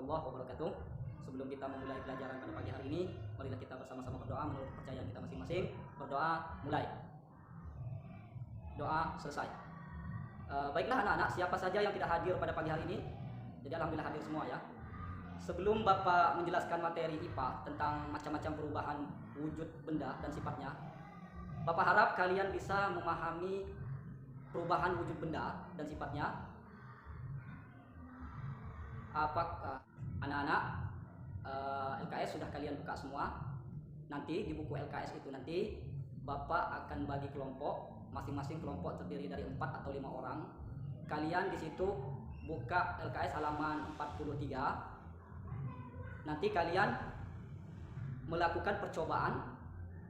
warahmatullahi wabarakatuh. Sebelum kita memulai pelajaran pada pagi hari ini, marilah kita bersama-sama berdoa menurut kepercayaan kita masing-masing. Berdoa mulai, doa selesai. Baiklah anak-anak, siapa saja yang tidak hadir pada pagi hari ini, jadi alhamdulillah hadir semua ya. Sebelum Bapak menjelaskan materi IPA tentang macam-macam perubahan wujud benda dan sifatnya, Bapak harap kalian bisa memahami perubahan wujud benda dan sifatnya. Apakah anak-anak LKS sudah kalian buka semua? Nanti di buku LKS itu nanti Bapak akan bagi kelompok, masing-masing kelompok terdiri dari 4 atau 5 orang. Kalian di situ buka LKS halaman 43. Nanti kalian melakukan percobaan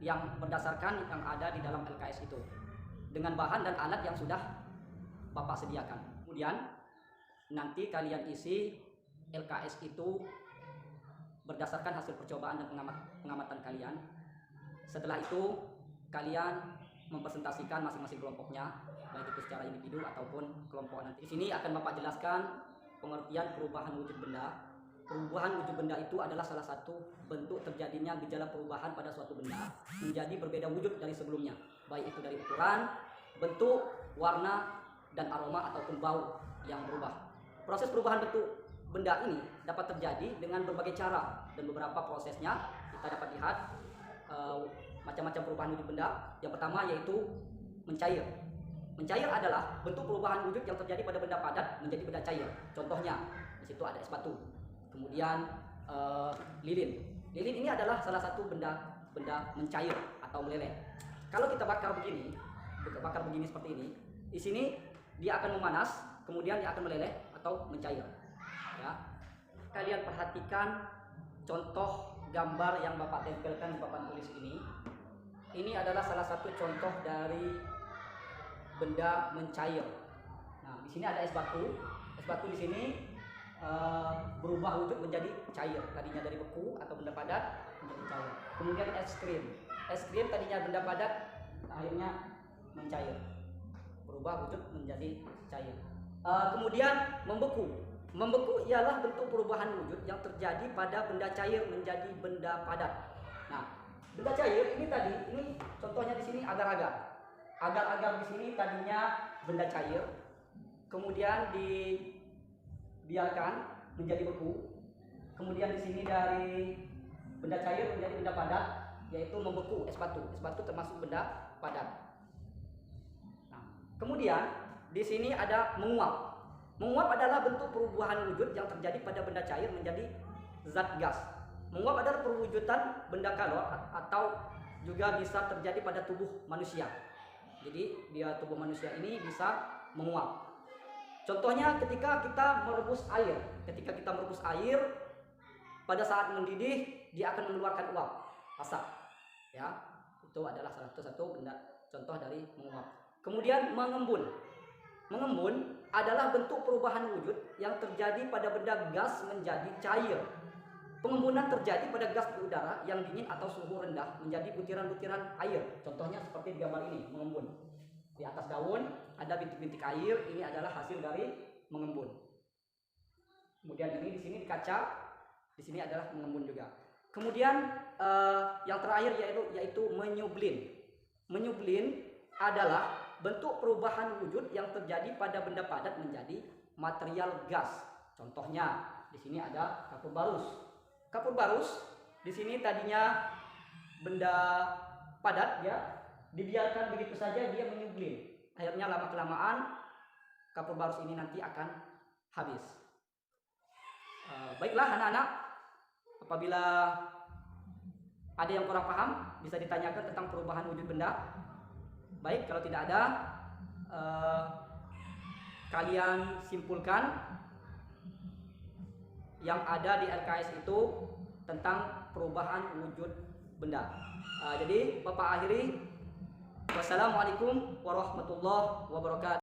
yang berdasarkan yang ada di dalam LKS itu dengan bahan dan alat yang sudah Bapak sediakan. Kemudian nanti kalian isi LKS itu berdasarkan hasil percobaan dan pengamatan kalian. Setelah itu kalian mempresentasikan masing-masing kelompoknya, baik itu secara individu ataupun kelompok. Nanti di sini akan Bapak jelaskan pengertian perubahan wujud benda. Perubahan wujud benda itu adalah salah satu bentuk terjadinya gejala perubahan pada suatu benda menjadi berbeda wujud dari sebelumnya, baik itu dari ukuran, bentuk, warna, dan aroma ataupun bau yang berubah. Proses perubahan bentuk benda ini dapat terjadi dengan berbagai cara, dan beberapa prosesnya kita dapat lihat macam-macam perubahan wujud benda. Yang pertama yaitu mencair. Mencair adalah bentuk perubahan wujud yang terjadi pada benda padat menjadi benda cair. Contohnya di situ ada es batu. Kemudian lilin. Lilin ini adalah salah satu benda mencair atau meleleh. Kalau kita bakar begini seperti ini, di sini dia akan memanas, kemudian dia akan meleleh atau mencair. Ya. Kalian perhatikan contoh gambar yang Bapak tempelkan di papan tulis ini. Ini adalah salah satu contoh dari benda mencair. Nah, di sini ada es batu. Es batu di sini berubah wujud menjadi cair, tadinya dari beku atau benda padat menjadi cair. Kemudian es krim. Es krim tadinya benda padat, akhirnya mencair, berubah wujud menjadi cair. Kemudian membeku. Membeku ialah bentuk perubahan wujud yang terjadi pada benda cair menjadi benda padat. Nah, benda cair ini contohnya di sini agar-agar. Agar-agar di sini tadinya benda cair, kemudian dibiarkan menjadi beku. Kemudian di sini dari benda cair menjadi benda padat, yaitu membeku, es batu. Es batu termasuk benda padat. Nah, kemudian di sini ada menguap. Menguap adalah bentuk perubahan wujud yang terjadi pada benda cair menjadi zat gas. Menguap adalah perwujudan benda kalor atau juga bisa terjadi pada tubuh manusia. Jadi tubuh manusia ini bisa menguap. Contohnya ketika kita merebus air. Ketika kita merebus air, pada saat mendidih dia akan mengeluarkan uap, asap. Ya, itu adalah salah satu benda contoh dari menguap. Kemudian mengembun. Mengembun adalah bentuk perubahan wujud yang terjadi pada benda gas menjadi cair. Pengembunan terjadi pada gas udara yang dingin atau suhu rendah menjadi butiran-butiran air. Contohnya seperti di gambar ini, mengembun. Di atas daun ada bintik-bintik air, ini adalah hasil dari mengembun. Kemudian ini di sini di kaca, di sini adalah mengembun juga. Kemudian yang terakhir yaitu menyublin. Menyublin adalah bentuk perubahan wujud yang terjadi pada benda padat menjadi material gas. Contohnya di sini ada kapur barus. Kapur barus di sini tadinya benda padat, ya, dibiarkan begitu saja dia menyublin. Akhirnya lama-kelamaan kapur barus ini nanti akan habis. Baiklah anak-anak, apabila ada yang kurang paham bisa ditanyakan tentang perubahan wujud benda. Baik, kalau tidak ada, kalian simpulkan yang ada di LKS itu tentang perubahan wujud benda. Jadi Bapak akhiri. Wassalamualaikum warahmatullahi wabarakatuh.